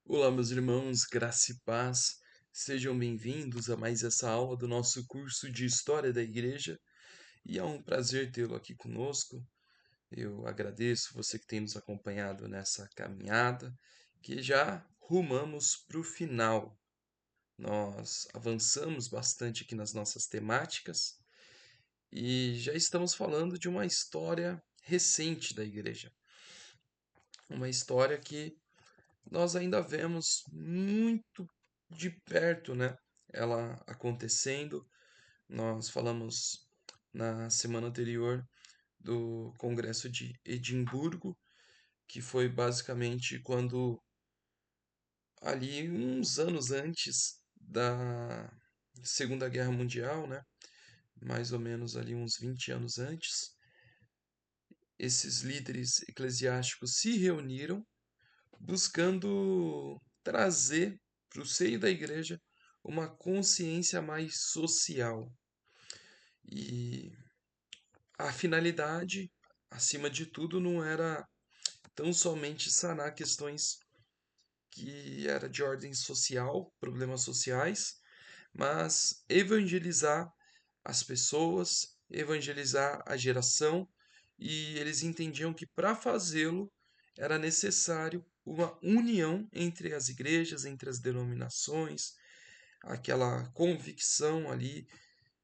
Olá, meus irmãos, graça e paz. Sejam bem-vindos a mais essa aula do nosso curso de História da Igreja. E é um prazer tê-lo aqui conosco. Eu agradeço você que tem nos acompanhado nessa caminhada, que já rumamos para o final. Nós avançamos bastante aqui nas nossas temáticas e já estamos falando de uma história recente da igreja. Uma história que nós ainda vemos muito de perto, né? Ela acontecendo. Nós falamos na semana anterior do Congresso de Edimburgo, que foi basicamente quando, ali uns anos antes da Segunda Guerra Mundial, né? Mais ou menos ali uns 20 anos antes, esses líderes eclesiásticos se reuniram buscando trazer para o seio da igreja uma consciência mais social. E a finalidade, acima de tudo, não era tão somente sanar questões que era de ordem social, problemas sociais, mas evangelizar as pessoas, evangelizar a geração, e eles entendiam que para fazê-lo era necessário uma união entre as igrejas, entre as denominações, aquela convicção ali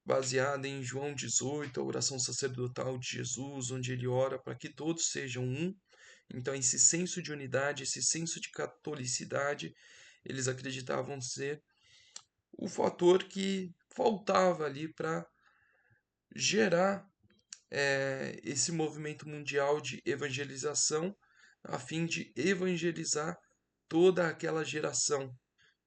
baseada em João 18, a oração sacerdotal de Jesus, onde ele ora para que todos sejam um. Então, esse senso de unidade, esse senso de catolicidade, eles acreditavam ser o fator que faltava ali para gerar esse movimento mundial de evangelização, a fim de evangelizar toda aquela geração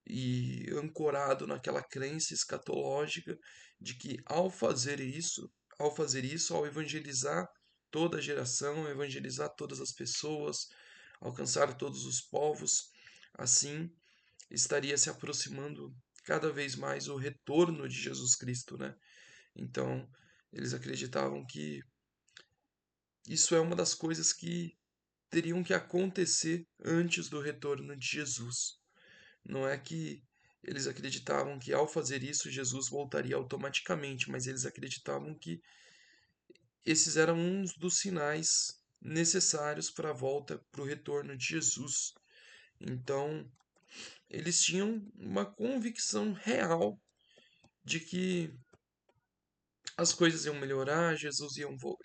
e ancorado naquela crença escatológica de que ao fazer isso, ao evangelizar toda a geração, evangelizar todas as pessoas, alcançar todos os povos, assim estaria se aproximando cada vez mais o retorno de Jesus Cristo, né? Então, eles acreditavam que isso é uma das coisas que teriam que acontecer antes do retorno de Jesus. Não é que eles acreditavam que ao fazer isso Jesus voltaria automaticamente, mas eles acreditavam que esses eram uns dos sinais necessários para a volta, para o retorno de Jesus. Então, eles tinham uma convicção real de que as coisas iam melhorar,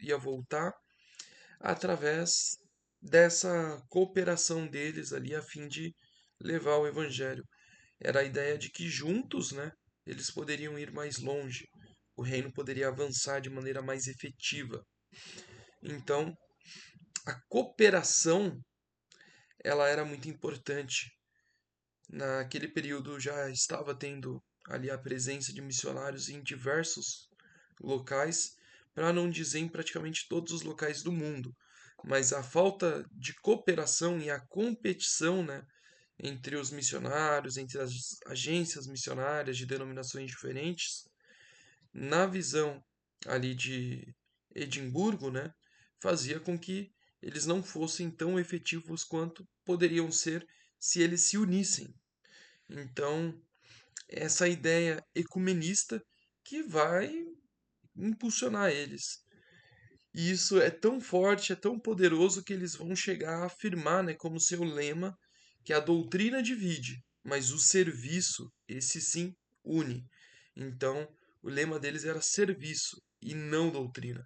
ia voltar através dessa cooperação deles ali a fim de levar o evangelho. Era a ideia de que juntos, né, eles poderiam ir mais longe. O reino poderia avançar de maneira mais efetiva. Então, a cooperação, ela era muito importante. Naquele período já estava tendo ali a presença de missionários em diversos locais, para não dizer em praticamente todos os locais do mundo. Mas a falta de cooperação e a competição, né, entre os missionários, entre as agências missionárias de denominações diferentes, na visão ali de Edimburgo, né, fazia com que eles não fossem tão efetivos quanto poderiam ser se eles se unissem. Então, essa ideia ecumenista que vai impulsionar eles. E isso é tão forte, é tão poderoso que eles vão chegar a afirmar, né, como seu lema, que a doutrina divide, mas o serviço, esse sim, une. Então, o lema deles era serviço e não doutrina.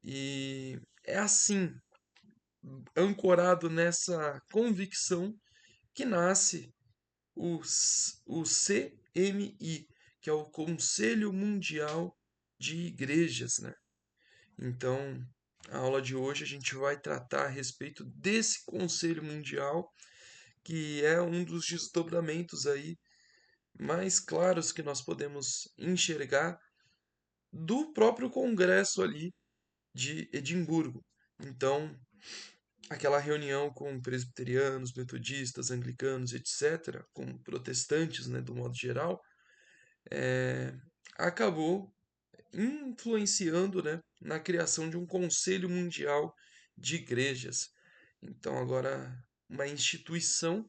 E é assim, ancorado nessa convicção, que nasce o CMI, que é o Conselho Mundial de Igrejas, né? Então, a aula de hoje a gente vai tratar a respeito desse Conselho Mundial, que é um dos desdobramentos aí mais claros que nós podemos enxergar do próprio Congresso ali de Edimburgo. Então, aquela reunião com presbiterianos, metodistas, anglicanos, etc., com protestantes, né, do modo geral, acabou influenciando, né, na criação de um Conselho Mundial de Igrejas. Então, agora, uma instituição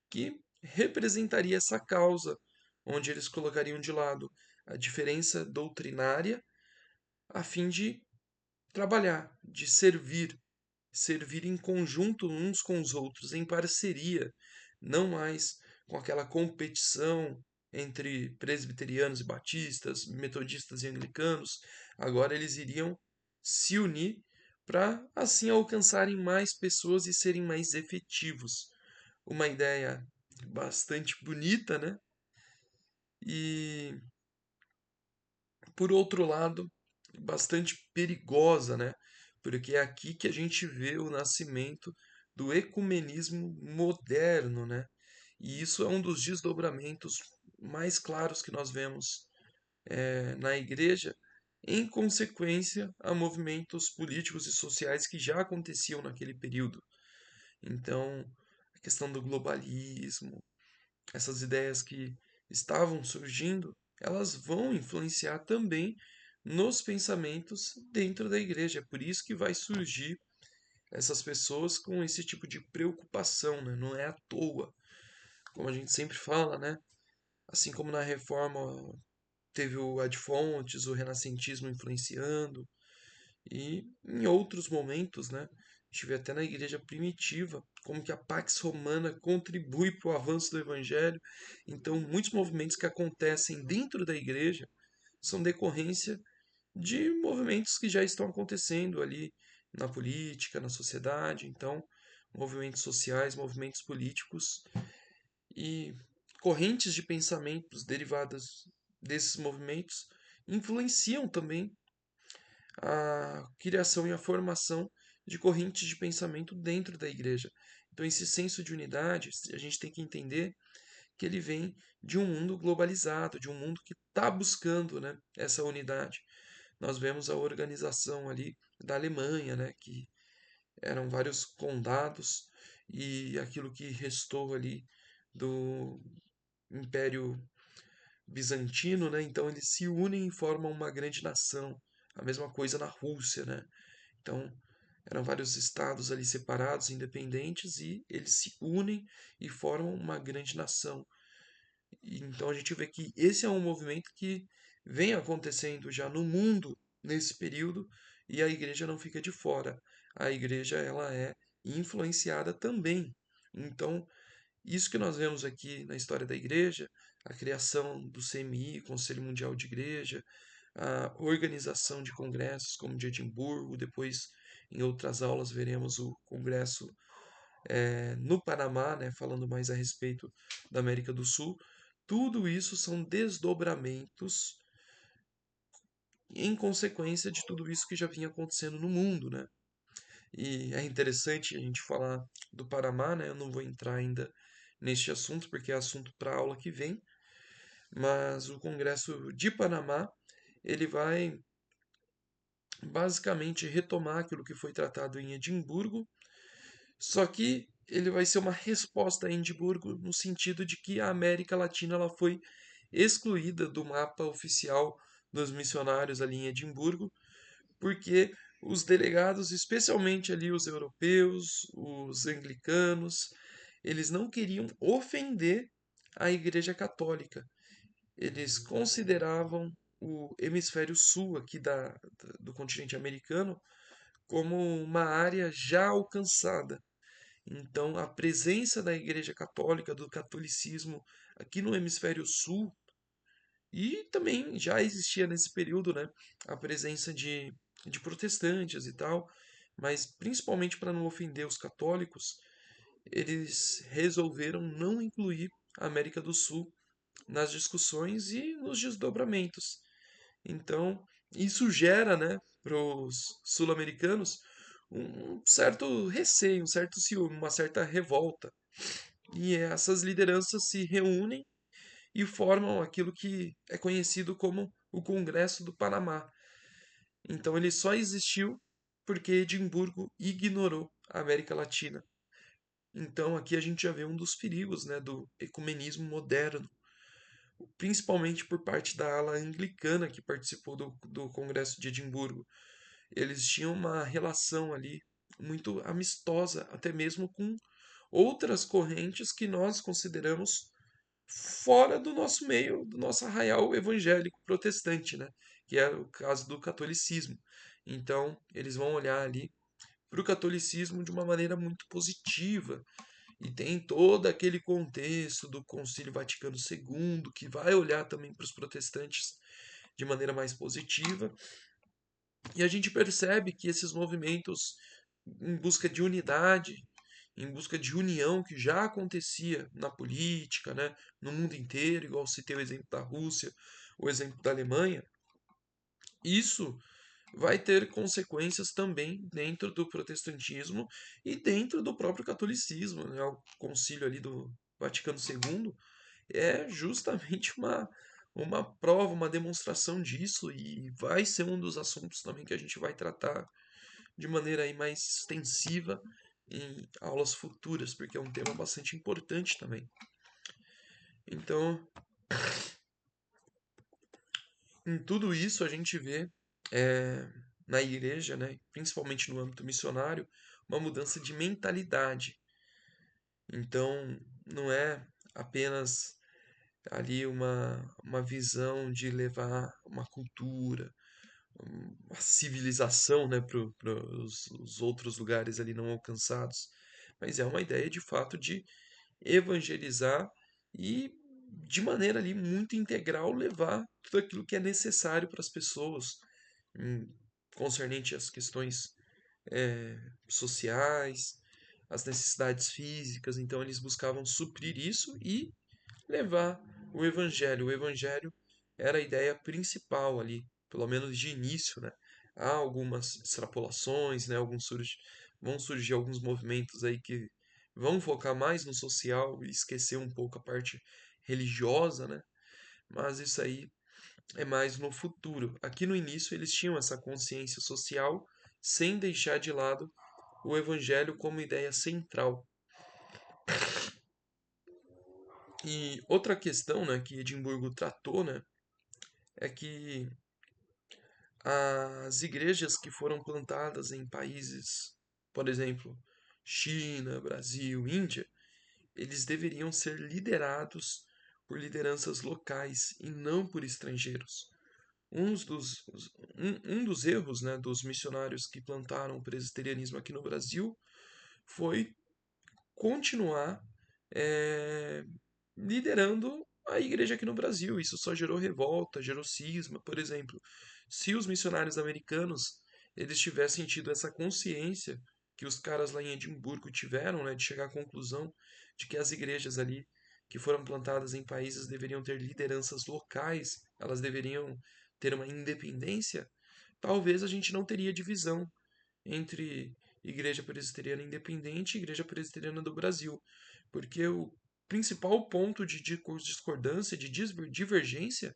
que representaria essa causa, onde eles colocariam de lado a diferença doutrinária a fim de trabalhar, de servir em conjunto uns com os outros, em parceria, não mais com aquela competição entre presbiterianos e batistas, metodistas e anglicanos. Agora eles iriam se unir para assim alcançarem mais pessoas e serem mais efetivos. Uma ideia bastante bonita, né? E por outro lado, bastante perigosa, né? Porque é aqui que a gente vê o nascimento do ecumenismo moderno, né? E isso é um dos desdobramentos mais claros que nós vemos na igreja, em consequência a movimentos políticos e sociais que já aconteciam naquele período. Então, a questão do globalismo, essas ideias que estavam surgindo, elas vão influenciar também nos pensamentos dentro da igreja. É por isso que vai surgir essas pessoas com esse tipo de preocupação, né? Não é à toa, como a gente sempre fala, né? Assim como na reforma teve o Ad Fontes, o renascentismo influenciando, e em outros momentos, né? A gente vê até na igreja primitiva como que a Pax Romana contribui para o avanço do evangelho. Então, muitos movimentos que acontecem dentro da igreja são decorrência de movimentos que já estão acontecendo ali na política, na sociedade. Então, movimentos sociais, movimentos políticos e correntes de pensamentos derivadas desses movimentos influenciam também a criação e a formação de correntes de pensamento dentro da igreja. Então, esse senso de unidade, a gente tem que entender que ele vem de um mundo globalizado, de um mundo que está buscando, né, essa unidade. Nós vemos a organização ali da Alemanha, né, que eram vários condados e aquilo que restou ali do Império Bizantino, né? Então eles se unem e formam uma grande nação. A mesma coisa na Rússia, né? Então, eram vários estados ali separados, independentes, e eles se unem e formam uma grande nação. E, então, a gente vê que esse é um movimento que vem acontecendo já no mundo nesse período e a igreja não fica de fora. A igreja ela é influenciada também. Então, isso que nós vemos aqui na história da igreja, a criação do CMI, Conselho Mundial de Igreja, a organização de congressos como de Edimburgo, depois em outras aulas veremos o congresso no Panamá, né, falando mais a respeito da América do Sul. Tudo isso são desdobramentos em consequência de tudo isso que já vinha acontecendo no mundo, né? E é interessante a gente falar do Panamá, né? Eu não vou entrar ainda neste assunto porque é assunto para a aula que vem, mas o Congresso de Panamá ele vai basicamente retomar aquilo que foi tratado em Edimburgo, só que ele vai ser uma resposta a Edimburgo no sentido de que a América Latina ela foi excluída do mapa oficial dos missionários ali em Edimburgo, porque os delegados, especialmente ali os europeus, os anglicanos, eles não queriam ofender a Igreja Católica. Eles consideravam o hemisfério sul aqui do continente americano como uma área já alcançada. Então, a presença da Igreja Católica, do catolicismo aqui no hemisfério sul, e também já existia nesse período, né, a presença de protestantes e tal, mas principalmente para não ofender os católicos, eles resolveram não incluir a América do Sul nas discussões e nos desdobramentos. Então, isso gera, né, para os sul-americanos um certo receio, um certo ciúme, uma certa revolta. E essas lideranças se reúnem e formam aquilo que é conhecido como o Congresso do Panamá. Então, ele só existiu porque Edimburgo ignorou a América Latina. Então, aqui a gente já vê um dos perigos, né, do ecumenismo moderno, principalmente por parte da ala anglicana que participou do Congresso de Edimburgo. Eles tinham uma relação ali muito amistosa, até mesmo com outras correntes que nós consideramos fora do nosso meio, do nosso arraial evangélico protestante, né? Que é o caso do catolicismo. Então, eles vão olhar ali para o catolicismo de uma maneira muito positiva. E tem todo aquele contexto do Concílio Vaticano II, que vai olhar também para os protestantes de maneira mais positiva. E a gente percebe que esses movimentos em busca de unidade, em busca de união, que já acontecia na política, né, no mundo inteiro, igual citei o exemplo da Rússia, o exemplo da Alemanha, isso vai ter consequências também dentro do protestantismo e dentro do próprio catolicismo, né? O concílio ali do Vaticano II é justamente uma prova, uma demonstração disso e vai ser um dos assuntos também que a gente vai tratar de maneira aí mais extensiva em aulas futuras, porque é um tema bastante importante também. Então, em tudo isso a gente vê na igreja, né, principalmente no âmbito missionário, uma mudança de mentalidade. Então, não é apenas ali uma visão de levar uma cultura, uma civilização, né, para os outros lugares ali não alcançados, mas é uma ideia de fato de evangelizar e de maneira ali muito integral levar tudo aquilo que é necessário para as pessoas, hum, concernente às questões sociais, às necessidades físicas. Então eles buscavam suprir isso e levar o evangelho. O evangelho era a ideia principal ali, pelo menos de início, né? Há algumas extrapolações, né? Vão surgir alguns movimentos aí que vão focar mais no social e esquecer um pouco a parte religiosa, né? Mas isso aí é mais no futuro. Aqui no início eles tinham essa consciência social sem deixar de lado o evangelho como ideia central. E outra questão, né, que Edimburgo tratou, né, é que as igrejas que foram plantadas em países, por exemplo, China, Brasil, Índia, eles deveriam ser liderados por lideranças locais e não por estrangeiros. Um dos erros, né, dos missionários que plantaram o presbiterianismo aqui no Brasil foi continuar eh, liderando a igreja aqui no Brasil. Isso só gerou revolta, gerou cisma. Por exemplo, se os missionários americanos eles tivessem tido essa consciência que os caras lá em Edimburgo tiveram, né, de chegar à conclusão de que as igrejas ali que foram plantadas em países deveriam ter lideranças locais, elas deveriam ter uma independência, talvez a gente não teria divisão entre Igreja Presbiteriana Independente e Igreja Presbiteriana do Brasil, porque o principal ponto de discordância, de divergência,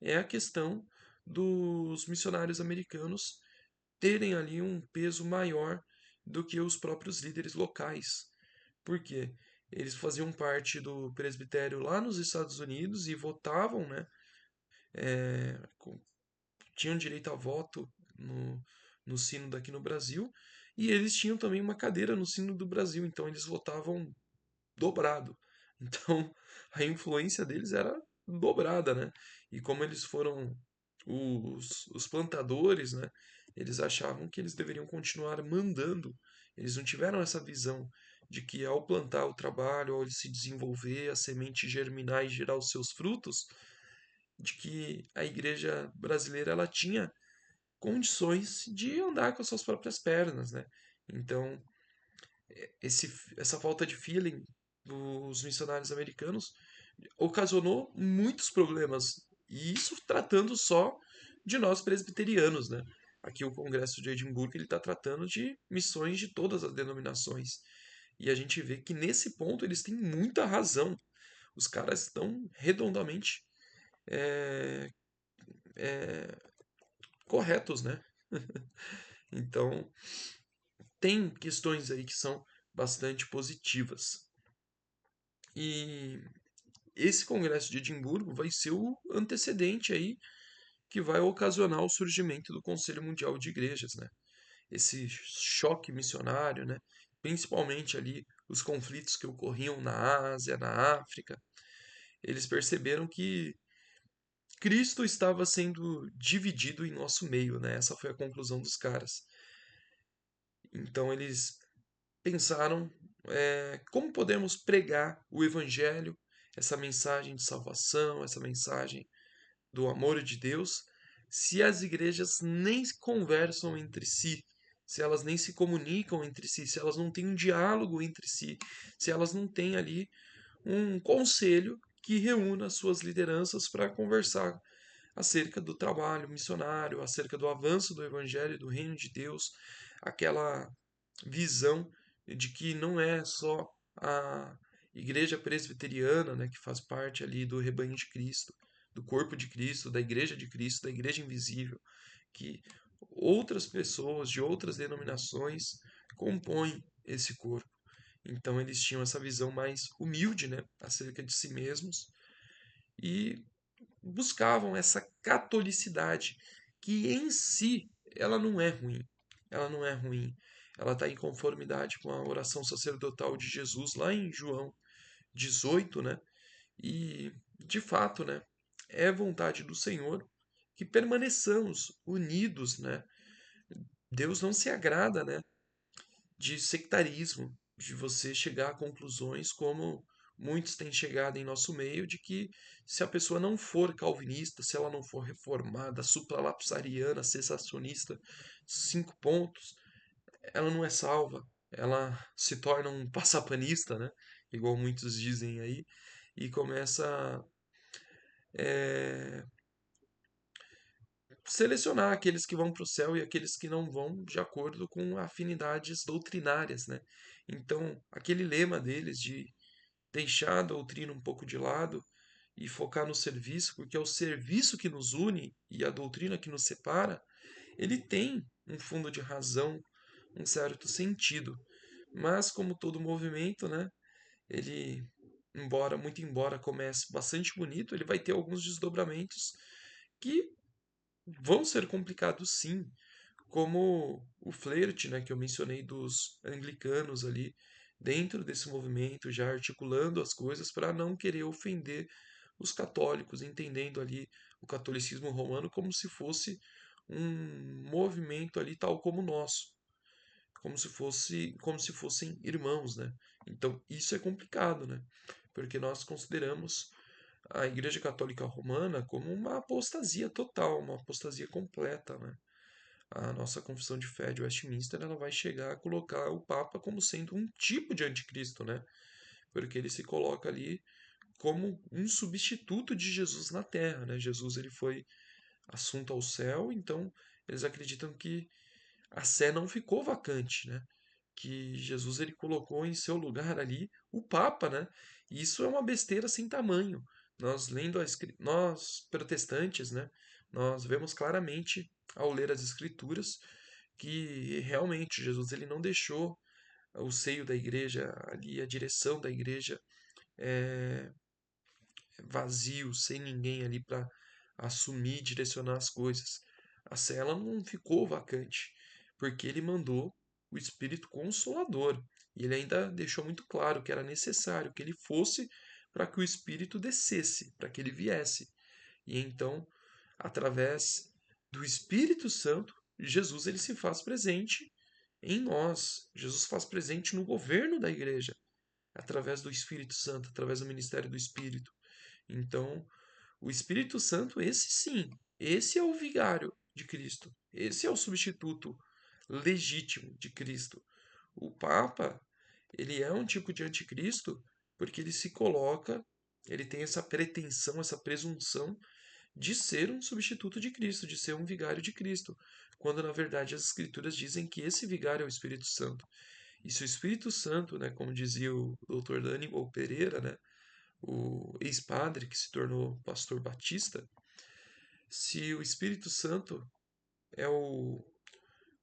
é a questão dos missionários americanos terem ali um peso maior do que os próprios líderes locais. Por quê? Eles faziam parte do presbitério lá nos Estados Unidos e votavam, né? Tinham direito a voto no sino daqui no Brasil, e eles tinham também uma cadeira no sino do Brasil, então eles votavam dobrado. Então a influência deles era dobrada, né? E como eles foram os plantadores, né? Eles achavam que eles deveriam continuar mandando. Eles não tiveram essa visão de que ao plantar o trabalho, ao ele se desenvolver, a semente germinar e gerar os seus frutos, de que a igreja brasileira ela tinha condições de andar com as suas próprias pernas, né? Então, essa falta de feeling dos missionários americanos ocasionou muitos problemas, e isso tratando só de nós presbiterianos, né? Aqui o Congresso de Edimburgo ele está tratando de missões de todas as denominações. E a gente vê que nesse ponto eles têm muita razão. Os caras estão redondamente é, corretos, né? Então, tem questões aí que são bastante positivas. E esse Congresso de Edimburgo vai ser o antecedente aí que vai ocasionar o surgimento do Conselho Mundial de Igrejas, né? Esse choque missionário, né? Principalmente ali os conflitos que ocorriam na Ásia, na África, eles perceberam que Cristo estava sendo dividido em nosso meio, né? Essa foi a conclusão dos caras. Então eles pensaram como podemos pregar o Evangelho, essa mensagem de salvação, essa mensagem do amor de Deus, se as igrejas nem se conversam entre si, se elas nem se comunicam entre si, se elas não têm um diálogo entre si, se elas não têm ali um conselho que reúna suas lideranças para conversar acerca do trabalho missionário, acerca do avanço do evangelho do reino de Deus, aquela visão de que não é só a igreja presbiteriana, né, que faz parte ali do rebanho de Cristo, do corpo de Cristo, da igreja de Cristo, da igreja invisível, que outras pessoas de outras denominações compõem esse corpo. Então eles tinham essa visão mais humilde, né, acerca de si mesmos e buscavam essa catolicidade que em si ela não é ruim. Ela não é ruim. Ela está em conformidade com a oração sacerdotal de Jesus lá em João 18, né? E de fato, né, é vontade do Senhor que permaneçamos unidos, né? Deus não se agrada, né, de sectarismo, de você chegar a conclusões como muitos têm chegado em nosso meio, de que se a pessoa não for calvinista, se ela não for reformada, supralapsariana, cessacionista, 5 pontos, ela não é salva. Ela se torna um passapanista, né? Igual muitos dizem aí, e começa é, selecionar aqueles que vão para o céu e aqueles que não vão, de acordo com afinidades doutrinárias, né? Então, aquele lema deles de deixar a doutrina um pouco de lado e focar no serviço, porque é o serviço que nos une e a doutrina que nos separa, ele tem um fundo de razão, um certo sentido. Mas, como todo movimento, né, ele, muito embora comece bastante bonito, ele vai ter alguns desdobramentos que vão ser complicados sim, como o flerte, né, que eu mencionei dos anglicanos ali, dentro desse movimento, já articulando as coisas para não querer ofender os católicos, entendendo ali o catolicismo romano como se fosse um movimento ali tal como o nosso, como se fossem irmãos, né? Então isso é complicado, né? Porque nós consideramos a Igreja Católica Romana como uma apostasia total, uma apostasia completa, né? A nossa confissão de fé de Westminster ela vai chegar a colocar o Papa como sendo um tipo de anticristo, né? Porque ele se coloca ali como um substituto de Jesus na Terra, né? Jesus ele foi assunto ao céu, então eles acreditam que a sé não ficou vacante, né? Que Jesus ele colocou em seu lugar ali o Papa, né? E isso é uma besteira sem tamanho. Nós lendo nós protestantes, né? Nós vemos claramente ao ler as escrituras que realmente Jesus ele não deixou o seio da igreja ali, a direção da igreja vazio, sem ninguém ali para assumir e direcionar as coisas. A cela não ficou vacante, porque ele mandou o Espírito Consolador. E ele ainda deixou muito claro que era necessário que ele fosse para que o Espírito descesse, para que ele viesse. E então, através do Espírito Santo, Jesus ele se faz presente em nós. Jesus faz presente no governo da igreja, através do Espírito Santo, através do ministério do Espírito. Então, o Espírito Santo, esse sim, esse é o vigário de Cristo. Esse é o substituto legítimo de Cristo. O Papa, ele é um tipo de anticristo porque ele se coloca, ele tem essa pretensão, essa presunção de ser um substituto de Cristo, de ser um vigário de Cristo, quando na verdade as escrituras dizem que esse vigário é o Espírito Santo. E se o Espírito Santo, né, como dizia o Dr. Aníbal Pereira, né, o ex-padre que se tornou pastor batista, se o Espírito Santo é o,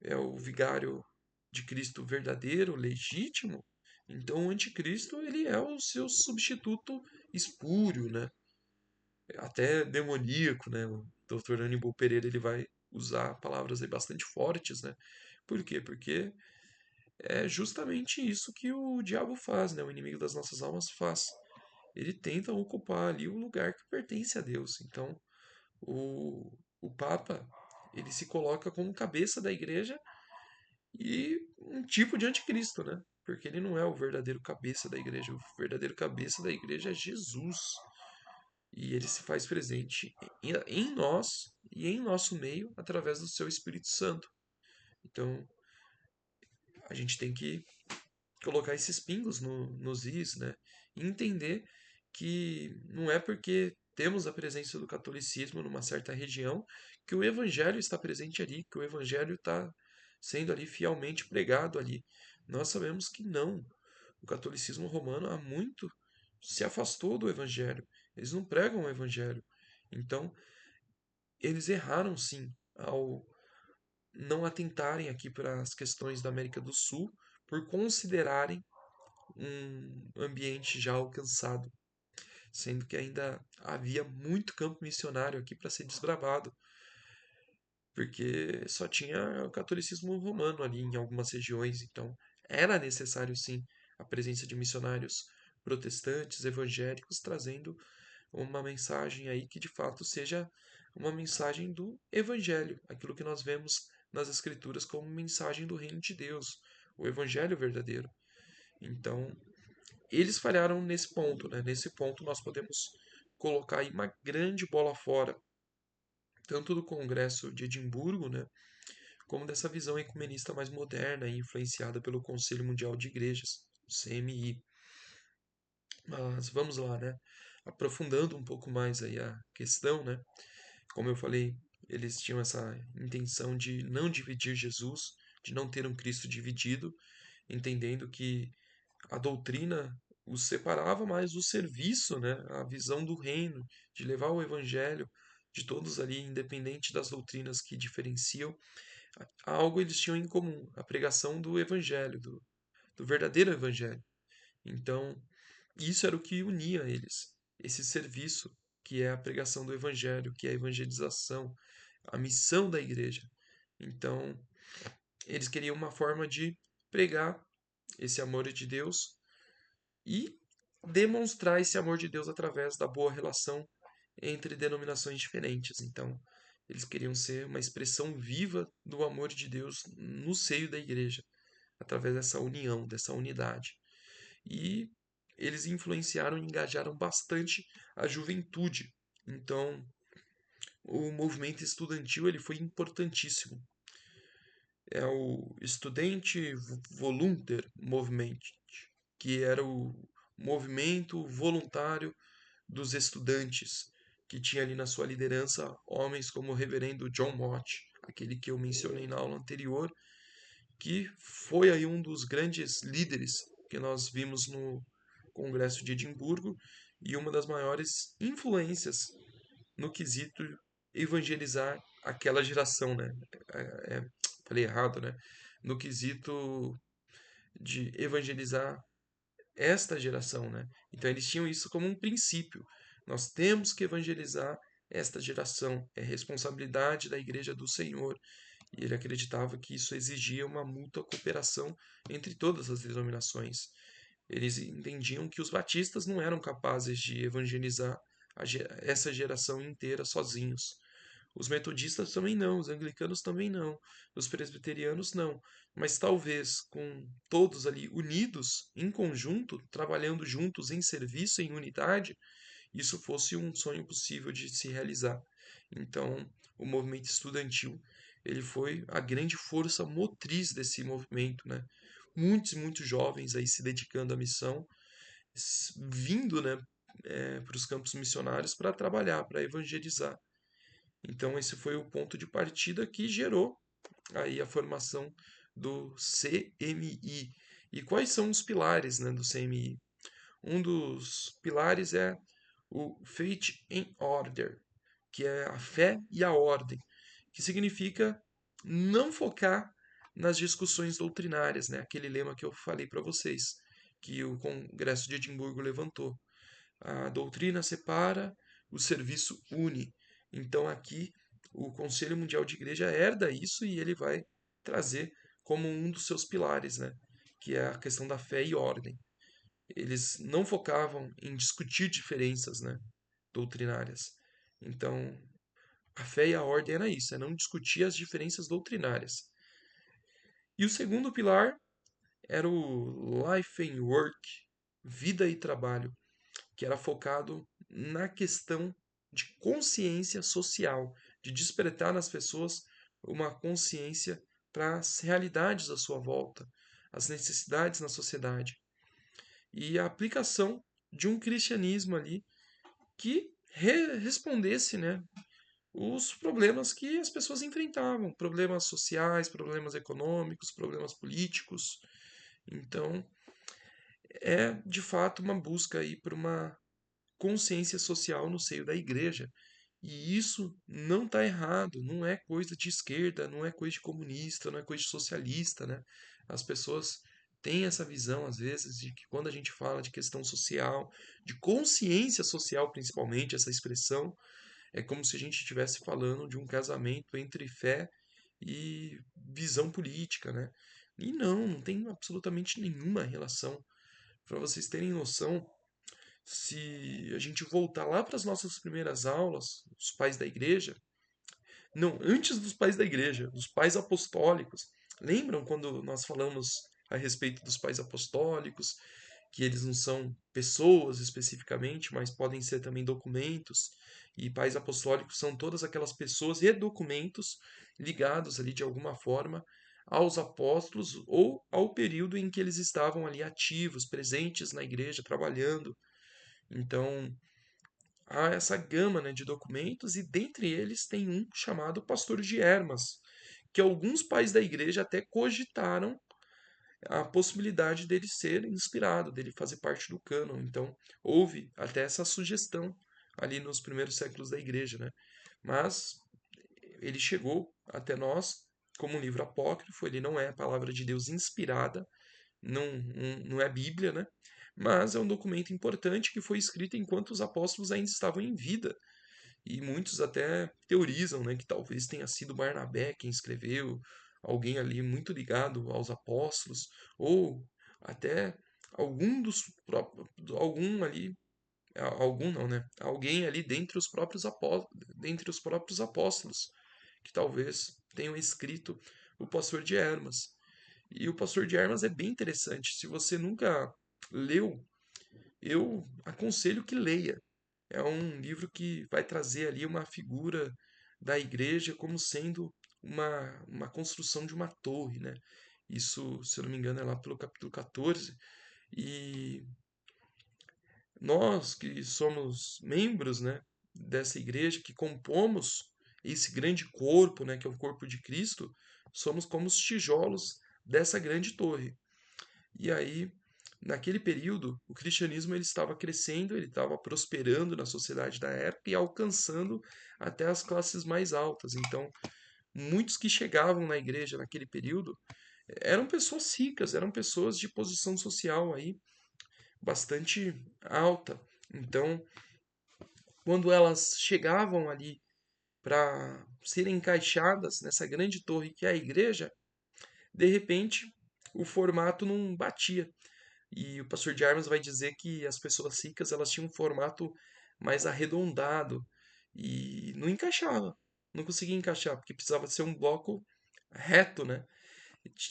é o vigário de Cristo verdadeiro, legítimo, então o anticristo ele é o seu substituto espúrio, né? Até demoníaco, né? O Dr. Aníbal Pereira ele vai usar palavras aí bastante fortes, né? Por quê? Porque é justamente isso que o diabo faz, né? O inimigo das nossas almas faz. Ele tenta ocupar ali o lugar que pertence a Deus. Então, o Papa, ele se coloca como cabeça da igreja e um tipo de anticristo, né? Porque ele não é o verdadeiro cabeça da igreja. O verdadeiro cabeça da igreja é Jesus. E ele se faz presente em nós e em nosso meio através do seu Espírito Santo. Então, a gente tem que colocar esses pingos nos is, né? E entender que não é porque temos a presença do catolicismo numa certa região que o evangelho está presente ali, que o evangelho está sendo ali fielmente pregado ali. Nós sabemos que não. O catolicismo romano há muito se afastou do evangelho. Eles não pregam o evangelho. Então, eles erraram sim ao não atentarem aqui para as questões da América do Sul por considerarem um ambiente já alcançado, sendo que ainda havia muito campo missionário aqui para ser desbravado, porque só tinha o catolicismo romano ali em algumas regiões, então era necessário sim a presença de missionários protestantes, evangélicos, trazendo uma mensagem aí que de fato seja uma mensagem do evangelho, aquilo que nós vemos nas escrituras como mensagem do reino de Deus, o evangelho verdadeiro. Então, eles falharam nesse ponto, né? Nesse ponto nós podemos colocar aí uma grande bola fora, tanto do Congresso de Edimburgo, né, como dessa visão ecumenista mais moderna e influenciada pelo Conselho Mundial de Igrejas, o CMI. Mas vamos lá, né? Aprofundando um pouco mais aí a questão, né? Como eu falei, eles tinham essa intenção de não dividir Jesus, de não ter um Cristo dividido, entendendo que a doutrina os separava, mas o serviço, né, a visão do reino, de levar o evangelho de todos ali, independente das doutrinas que diferenciam, algo eles tinham em comum, a pregação do evangelho, do verdadeiro evangelho. Então, isso era o que unia eles, esse serviço que é a pregação do evangelho, que é a evangelização, a missão da igreja. Então, eles queriam uma forma de pregar esse amor de Deus e demonstrar esse amor de Deus através da boa relação entre denominações diferentes. Então, eles queriam ser uma expressão viva do amor de Deus no seio da igreja, através dessa união, dessa unidade. E eles influenciaram e engajaram bastante a juventude. Então, o movimento estudantil ele foi importantíssimo. É o Student Volunteer Movement, que era o movimento voluntário dos estudantes, que tinha ali na sua liderança homens como o reverendo John Mott, aquele que eu mencionei na aula anterior, que foi aí um dos grandes líderes que nós vimos no Congresso de Edimburgo e uma das maiores influências no quesito evangelizar aquela geração, né? Falei errado, né? No quesito de evangelizar esta geração, né? Então eles tinham isso como um princípio. Nós temos que evangelizar esta geração. É responsabilidade da Igreja do Senhor. E ele acreditava que isso exigia uma mútua cooperação entre todas as denominações. Eles entendiam que os batistas não eram capazes de evangelizar essa geração inteira sozinhos. Os metodistas também não, os anglicanos também não, os presbiterianos não. Mas talvez com todos ali unidos, em conjunto, trabalhando juntos em serviço, em unidade, isso fosse um sonho possível de se realizar. Então, o movimento estudantil, ele foi a grande força motriz desse movimento, né? Muitos jovens aí se dedicando à missão, vindo, né, para os campos missionários para trabalhar, para evangelizar. Então esse foi o ponto de partida que gerou aí a formação do CMI. E quais são os pilares, né, do CMI? Um dos pilares é o Faith in Order, que é a fé e a ordem, que significa não focar nas discussões doutrinárias, né? Aquele lema que eu falei para vocês, que o Congresso de Edimburgo levantou. A doutrina separa, o serviço une. Então aqui o Conselho Mundial de Igreja herda isso e ele vai trazer como um dos seus pilares, né? que é a questão da fé e ordem. Eles não focavam em discutir diferenças, né, doutrinárias. Então, a fé e a ordem era isso, é não discutir as diferenças doutrinárias. E o segundo pilar era o life and work, vida e trabalho, que era focado na questão de consciência social, de despertar nas pessoas uma consciência para as realidades à sua volta, as necessidades na sociedade. E a aplicação de um cristianismo ali que respondesse, né, os problemas que as pessoas enfrentavam, problemas sociais, problemas econômicos, problemas políticos. Então, é de fato uma busca aí por uma consciência social no seio da igreja. E isso não está errado, não é coisa de esquerda, não é coisa de comunista, não é coisa de socialista, né? As pessoas têm essa visão, às vezes, de que quando a gente fala de questão social, de consciência social principalmente, essa expressão, é como se a gente estivesse falando de um casamento entre fé e visão política, né? E não tem absolutamente nenhuma relação. Para vocês terem noção, se a gente voltar lá para as nossas primeiras aulas, os pais da igreja, não, antes dos pais da igreja, os pais apostólicos, lembram quando nós falamos a respeito dos pais apostólicos, que eles não são pessoas especificamente, mas podem ser também documentos, e pais apostólicos são todas aquelas pessoas e documentos ligados ali de alguma forma aos apóstolos ou ao período em que eles estavam ali ativos, presentes na igreja, trabalhando. Então, há essa gama, né, de documentos e dentre eles tem um chamado Pastor de Hermas, que alguns pais da igreja até cogitaram a possibilidade dele ser inspirado, dele fazer parte do cânon. Então, houve até essa sugestão ali nos primeiros séculos da igreja, né? Mas ele chegou até nós como um livro apócrifo, ele não é a palavra de Deus inspirada, não é Bíblia, né? Mas é um documento importante que foi escrito enquanto os apóstolos ainda estavam em vida. E muitos até teorizam, né, que talvez tenha sido Barnabé quem escreveu, alguém ali muito ligado aos apóstolos, ou até algum dos próprios, algum ali, algum não, né? Alguém ali dentre os próprios apóstolos, que talvez tenham escrito o Pastor de Hermas. E o Pastor de Armas é bem interessante. Se você nunca leu, eu aconselho que leia. É um livro que vai trazer ali uma figura da igreja como sendo uma construção de uma torre, né? Isso, se eu não me engano, é lá pelo capítulo 14. E nós que somos membros, né, dessa igreja, que compomos esse grande corpo, né, que é o corpo de Cristo, somos como os tijolos dessa grande torre. E aí, naquele período, o cristianismo ele estava crescendo, ele estava prosperando na sociedade da época e alcançando até as classes mais altas. Então, muitos que chegavam na igreja naquele período eram pessoas ricas, eram pessoas de posição social aí bastante alta. Então, quando elas chegavam ali para serem encaixadas nessa grande torre que é a igreja, de repente o formato não batia. E o pastor de Armas vai dizer que as pessoas ricas elas tinham um formato mais arredondado e não encaixava, não conseguia encaixar, porque precisava ser um bloco reto, né?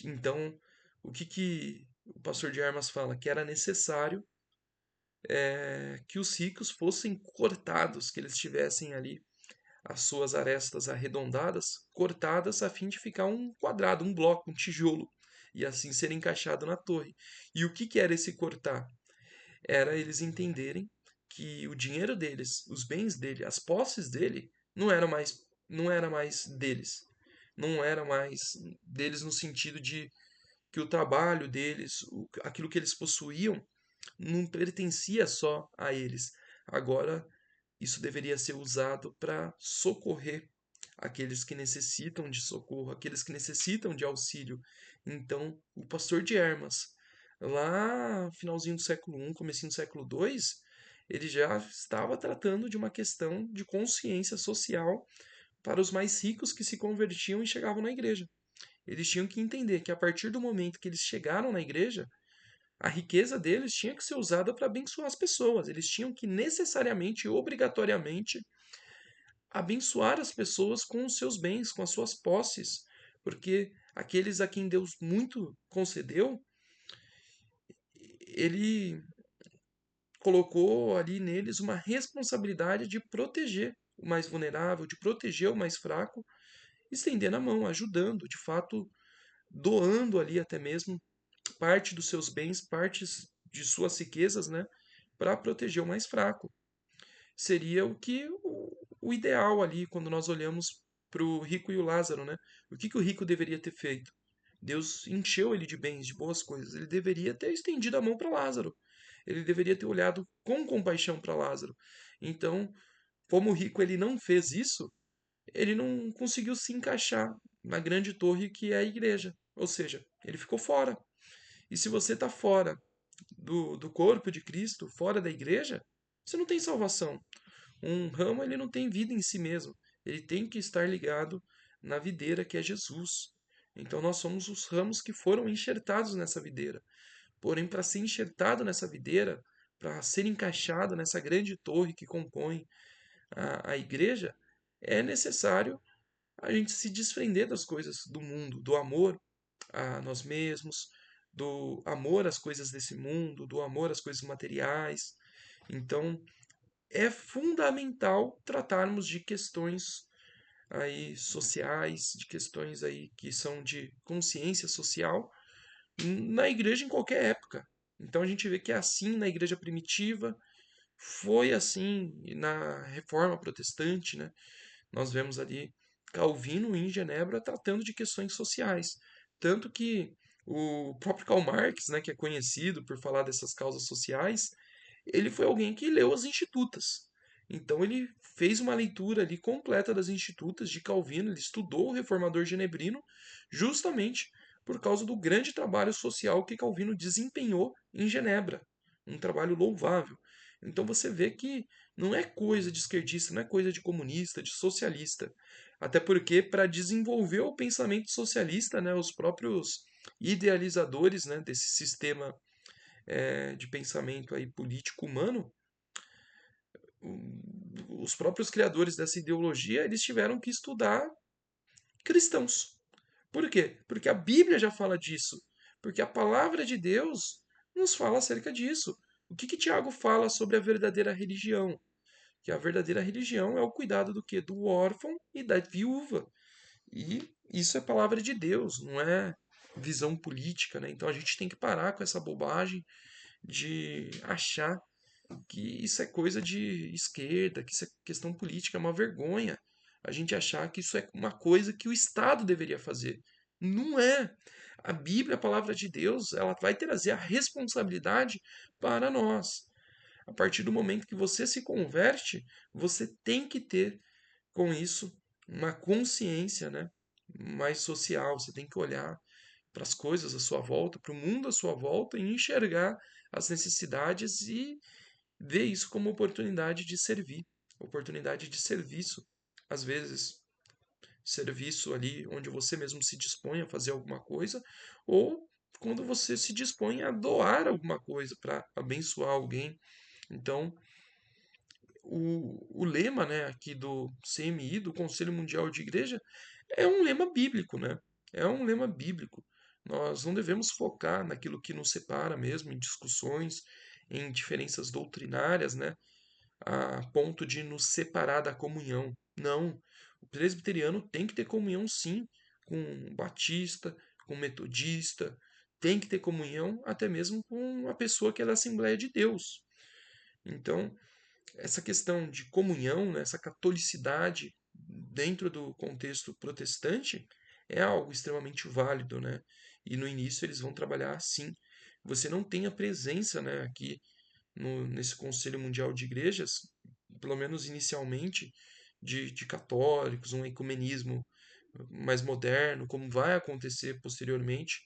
Então, o que o pastor de Armas fala? Que era necessário que os ricos fossem cortados, que eles tivessem ali as suas arestas arredondadas, cortadas a fim de ficar um quadrado, um bloco, um tijolo, e assim ser encaixado na torre. E o que era esse cortar? Era eles entenderem que o dinheiro deles, os bens dele, as posses dele, não era mais deles. Não era mais deles no sentido de que o trabalho deles, aquilo que eles possuíam, não pertencia só a eles. Agora, isso deveria ser usado para socorrer aqueles que necessitam de socorro, aqueles que necessitam de auxílio. Então, o pastor de Hermas, lá no finalzinho do século I, comecinho do século II, ele já estava tratando de uma questão de consciência social para os mais ricos que se convertiam e chegavam na igreja. Eles tinham que entender que a partir do momento que eles chegaram na igreja, a riqueza deles tinha que ser usada para abençoar as pessoas. Eles tinham que necessariamente e obrigatoriamente abençoar as pessoas com os seus bens, com as suas posses, porque aqueles a quem Deus muito concedeu, ele colocou ali neles uma responsabilidade de proteger o mais vulnerável, de proteger o mais fraco, estendendo a mão, ajudando, de fato, doando ali até mesmo parte dos seus bens, partes de suas riquezas, né, para proteger o mais fraco. Seria o ideal ali quando nós olhamos para o rico e o Lázaro, né? O que o rico deveria ter feito? Deus encheu ele de bens, de boas coisas. Ele deveria ter estendido a mão para Lázaro. Ele deveria ter olhado com compaixão para Lázaro. Então, como o rico ele não fez isso, ele não conseguiu se encaixar na grande torre que é a igreja. Ou seja, ele ficou fora. E se você está fora do corpo de Cristo, fora da igreja, você não tem salvação. Um ramo ele não tem vida em si mesmo. Ele tem que estar ligado na videira que é Jesus. Então nós somos os ramos que foram enxertados nessa videira. Porém, para ser enxertado nessa videira, para ser encaixado nessa grande torre que compõe a igreja, é necessário a gente se desprender das coisas do mundo, do amor a nós mesmos, do amor às coisas desse mundo, do amor às coisas materiais. Então, é fundamental tratarmos de questões aí sociais, de questões aí que são de consciência social na igreja em qualquer época. Então a gente vê que é assim na igreja primitiva, foi assim na Reforma Protestante, né? Nós vemos ali Calvino em Genebra tratando de questões sociais. Tanto que o próprio Karl Marx, né, que é conhecido por falar dessas causas sociais, ele foi alguém que leu as Institutas. Então ele fez uma leitura ali completa das Institutas de Calvino, ele estudou o reformador genebrino justamente por causa do grande trabalho social que Calvino desempenhou em Genebra, um trabalho louvável. Então você vê que não é coisa de esquerdista, não é coisa de comunista, de socialista. Até porque para desenvolver o pensamento socialista, né, os próprios idealizadores, né, desse sistema de pensamento aí político humano, os próprios criadores dessa ideologia, eles tiveram que estudar cristãos. Por quê? Porque a Bíblia já fala disso. Porque a palavra de Deus nos fala acerca disso. O que Tiago fala sobre a verdadeira religião? Que a verdadeira religião é o cuidado do quê? Do órfão e da viúva. E isso é palavra de Deus, não é visão política, né? Então a gente tem que parar com essa bobagem de achar que isso é coisa de esquerda, que isso é questão política, é uma vergonha a gente achar que isso é uma coisa que o Estado deveria fazer. Não é. A Bíblia, a palavra de Deus, ela vai trazer a responsabilidade para nós. A partir do momento que você se converte, você tem que ter com isso uma consciência, né, mais social. Você tem que olhar para as coisas à sua volta, para o mundo à sua volta e enxergar as necessidades e vê isso como oportunidade de servir, oportunidade de serviço. Às vezes, serviço ali onde você mesmo se dispõe a fazer alguma coisa, ou quando você se dispõe a doar alguma coisa para abençoar alguém. Então, o lema, né, aqui do CMI, do Conselho Mundial de Igreja, é um lema bíblico, né? É um lema bíblico. Nós não devemos focar naquilo que nos separa mesmo, em discussões, em diferenças doutrinárias, né? A ponto de nos separar da comunhão. Não. O presbiteriano tem que ter comunhão, sim, com o batista, com o metodista, tem que ter comunhão até mesmo com a pessoa que é da Assembleia de Deus. Então, essa questão de comunhão, né, essa catolicidade dentro do contexto protestante é algo extremamente válido, né? E no início eles vão trabalhar assim. Você não tem a presença, né, aqui nesse Conselho Mundial de Igrejas, pelo menos inicialmente, de católicos, um ecumenismo mais moderno, como vai acontecer posteriormente.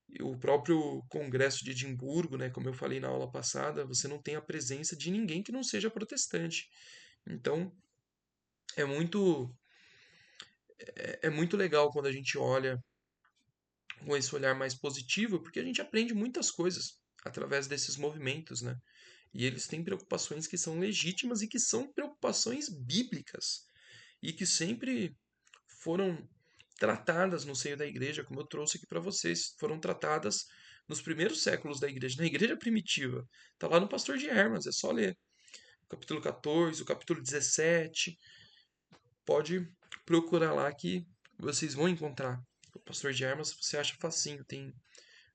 E o próprio Congresso de Edimburgo, né, como eu falei na aula passada, você não tem a presença de ninguém que não seja protestante. Então, é muito, é muito legal quando a gente olha com esse olhar mais positivo, porque a gente aprende muitas coisas através desses movimentos, né? E eles têm preocupações que são legítimas e que são preocupações bíblicas e que sempre foram tratadas no seio da igreja, como eu trouxe aqui para vocês, foram tratadas nos primeiros séculos da igreja, na igreja primitiva. Está lá no Pastor de Hermas, é só ler. O capítulo 14, o capítulo 17, pode procurar lá que vocês vão encontrar. O Pastor de Hermas você acha facinho, tem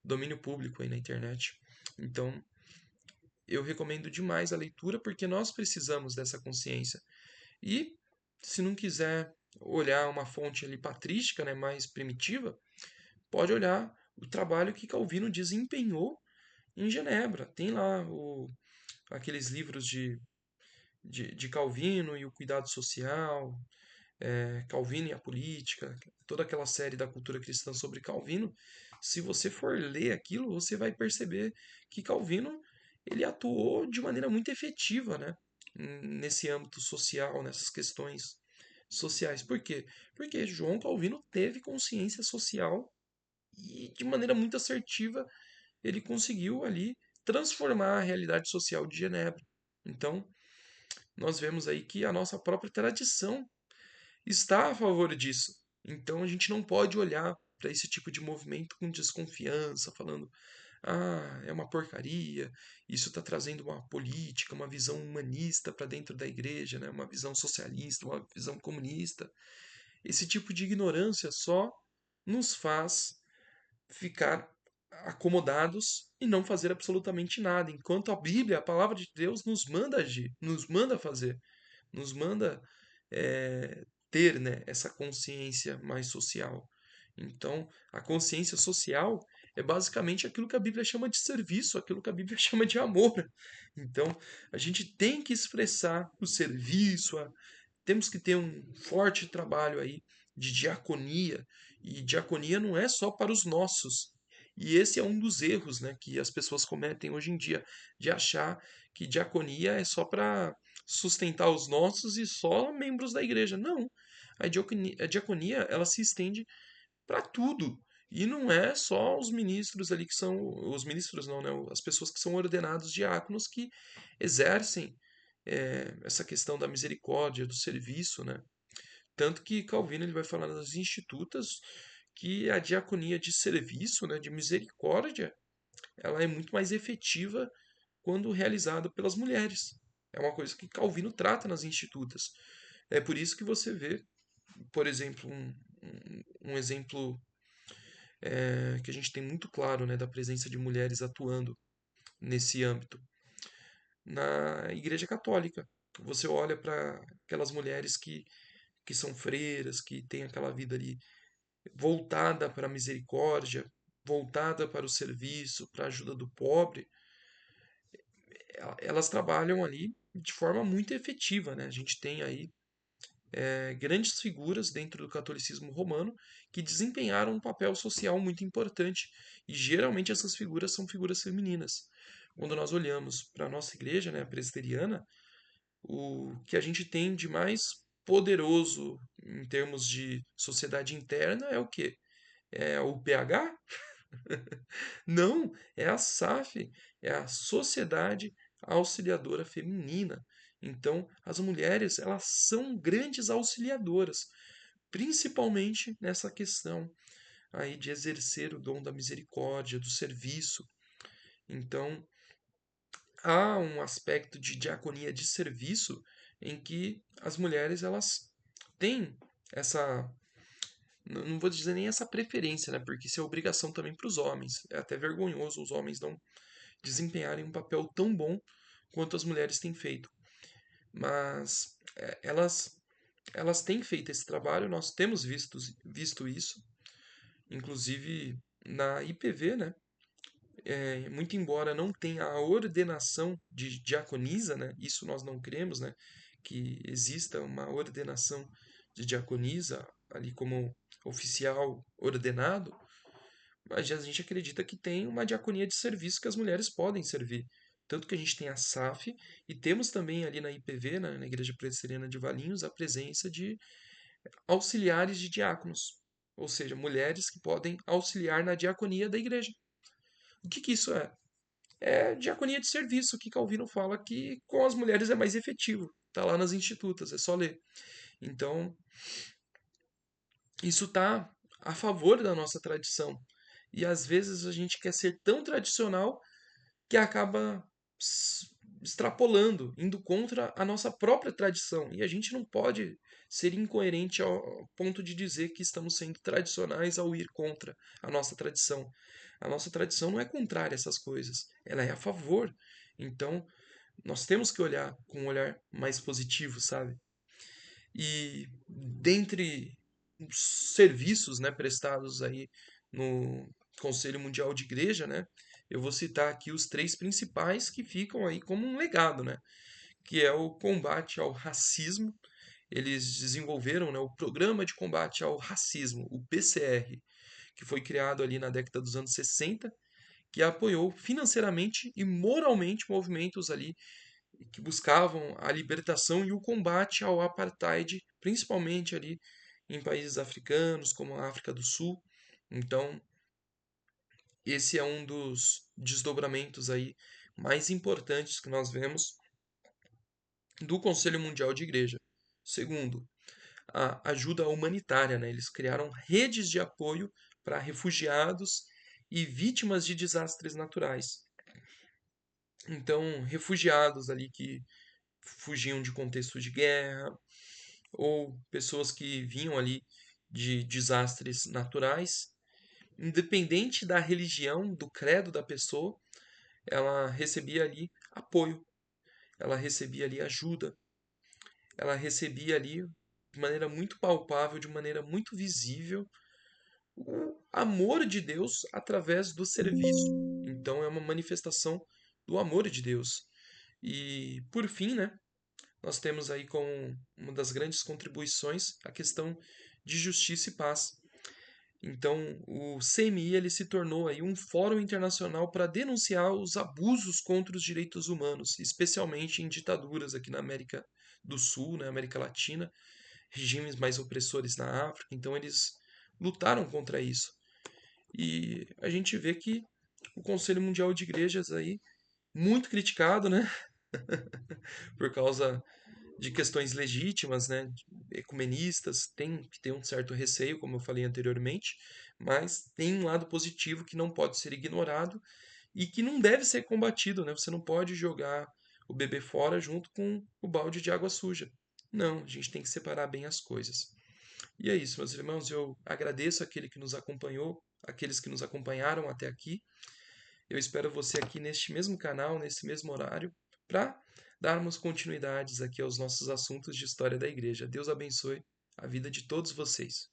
domínio público aí na internet. Então, eu recomendo demais a leitura porque nós precisamos dessa consciência. E se não quiser olhar uma fonte ali patrística, né, mais primitiva, pode olhar o trabalho que Calvino desempenhou em Genebra. Tem lá aqueles livros de Calvino e o cuidado social, Calvino e a política, toda aquela série da cultura cristã sobre Calvino. Se você for ler aquilo, você vai perceber que Calvino ele atuou de maneira muito efetiva, né, nesse âmbito social, nessas questões sociais. Por quê? Porque João Calvino teve consciência social e de maneira muito assertiva ele conseguiu ali transformar a realidade social de Genebra. Então, nós vemos aí que a nossa própria tradição está a favor disso. Então, a gente não pode olhar para esse tipo de movimento com desconfiança, falando: ah, é uma porcaria, isso está trazendo uma política, uma visão humanista para dentro da igreja, né? Uma visão socialista, uma visão comunista. Esse tipo de ignorância só nos faz ficar acomodados e não fazer absolutamente nada, enquanto a Bíblia, a palavra de Deus, nos manda agir, nos manda fazer, nos manda ter, né, essa consciência mais social. Então, a consciência social é basicamente aquilo que a Bíblia chama de serviço, aquilo que a Bíblia chama de amor. Então, a gente tem que expressar o serviço, temos que ter um forte trabalho aí de diaconia, e diaconia não é só para os nossos. E esse é um dos erros, né, que as pessoas cometem hoje em dia, de achar que diaconia é só para sustentar os nossos e só membros da igreja. Não. A diaconia ela se estende para tudo. E não é só os ministros ali que são. Os ministros não, né? As pessoas que são ordenados diáconos que exercem essa questão da misericórdia, do serviço, né? Tanto que Calvino ele vai falar nas Institutas que a diaconia de serviço, né, de misericórdia, ela é muito mais efetiva quando realizada pelas mulheres. É uma coisa que Calvino trata nas Institutas. É por isso que você vê, por exemplo, um exemplo que a gente tem muito claro, né, da presença de mulheres atuando nesse âmbito. Na Igreja Católica, você olha para aquelas mulheres que são freiras, que têm aquela vida ali voltada para a misericórdia, voltada para o serviço, para a ajuda do pobre, elas trabalham ali de forma muito efetiva, né? A gente tem aí grandes figuras dentro do catolicismo romano que desempenharam um papel social muito importante e geralmente essas figuras são figuras femininas. Quando nós olhamos para a nossa igreja, né, a presbiteriana, o que a gente tem de mais poderoso em termos de sociedade interna é o quê? É o PH? Não, é a SAF, é a Sociedade Auxiliadora Feminina. Então, as mulheres, elas são grandes auxiliadoras, principalmente nessa questão aí de exercer o dom da misericórdia, do serviço. Então, há um aspecto de diaconia de serviço em que as mulheres elas têm essa não vou dizer nem essa preferência, né? Porque isso é obrigação também para os homens. É até vergonhoso os homens não desempenharem um papel tão bom quanto as mulheres têm feito. Mas elas têm feito esse trabalho, nós temos visto isso, inclusive na IPV, né? Muito embora não tenha a ordenação de diaconisa, né? Isso nós não cremos, né? Que exista uma ordenação de diaconisa ali como oficial ordenado, mas a gente acredita que tem uma diaconia de serviço que as mulheres podem servir. Tanto que a gente tem a SAF e temos também ali na IPV, na Igreja Presbiteriana de Valinhos, a presença de auxiliares de diáconos. ou seja, mulheres que podem auxiliar na diaconia da igreja. O que que isso é? É diaconia de serviço, que Calvino fala que com as mulheres é mais efetivo. Está lá nas institutas, é só ler. Então, isso está a favor da nossa tradição. E às vezes a gente quer ser tão tradicional que acaba extrapolando, indo contra a nossa própria tradição. E a gente não pode ser incoerente ao ponto de dizer que estamos sendo tradicionais ao ir contra a nossa tradição. A nossa tradição não é contrária a essas coisas, ela é a favor. Então, nós temos que olhar com um olhar mais positivo, sabe? E dentre os serviços, né, prestados aí no Conselho Mundial de Igreja, né, eu vou citar aqui os três principais que ficam aí como um legado, né, que é o combate ao racismo. Eles desenvolveram, né, o Programa de Combate ao Racismo, o PCR, que foi criado ali na década dos anos 60, que apoiou financeiramente e moralmente movimentos ali que buscavam a libertação e o combate ao apartheid, principalmente ali em países africanos, como a África do Sul. Então, esse é um dos desdobramentos aí mais importantes que nós vemos do Conselho Mundial de Igreja. Segundo, a ajuda humanitária, né? Eles criaram redes de apoio para refugiados e vítimas de desastres naturais. Então, refugiados ali que fugiam de contextos de guerra, ou pessoas que vinham ali de desastres naturais, independente da religião, do credo da pessoa, ela recebia ali apoio, ela recebia ali ajuda, ela recebia ali de maneira muito palpável, de maneira muito visível, o amor de Deus através do serviço. Então é uma manifestação do amor de Deus. E por fim, né, nós temos aí como uma das grandes contribuições a questão de justiça e paz. Então, o CMI ele se tornou aí um fórum internacional para denunciar os abusos contra os direitos humanos, especialmente em ditaduras aqui na América do Sul, na América Latina, regimes mais opressores na África. Então, eles lutaram contra isso. E a gente vê que o Conselho Mundial de Igrejas aí muito criticado, né, por causa de questões legítimas, né, ecumenistas, tem que ter um certo receio, como eu falei anteriormente, mas tem um lado positivo que não pode ser ignorado e que não deve ser combatido, né? Você não pode jogar o bebê fora junto com o balde de água suja. Não, a gente tem que separar bem as coisas. E é isso, meus irmãos, eu agradeço aquele que nos acompanhou, aqueles que nos acompanharam até aqui. Eu espero você aqui neste mesmo canal, nesse mesmo horário, para darmos continuidades aqui aos nossos assuntos de história da igreja. Deus abençoe a vida de todos vocês.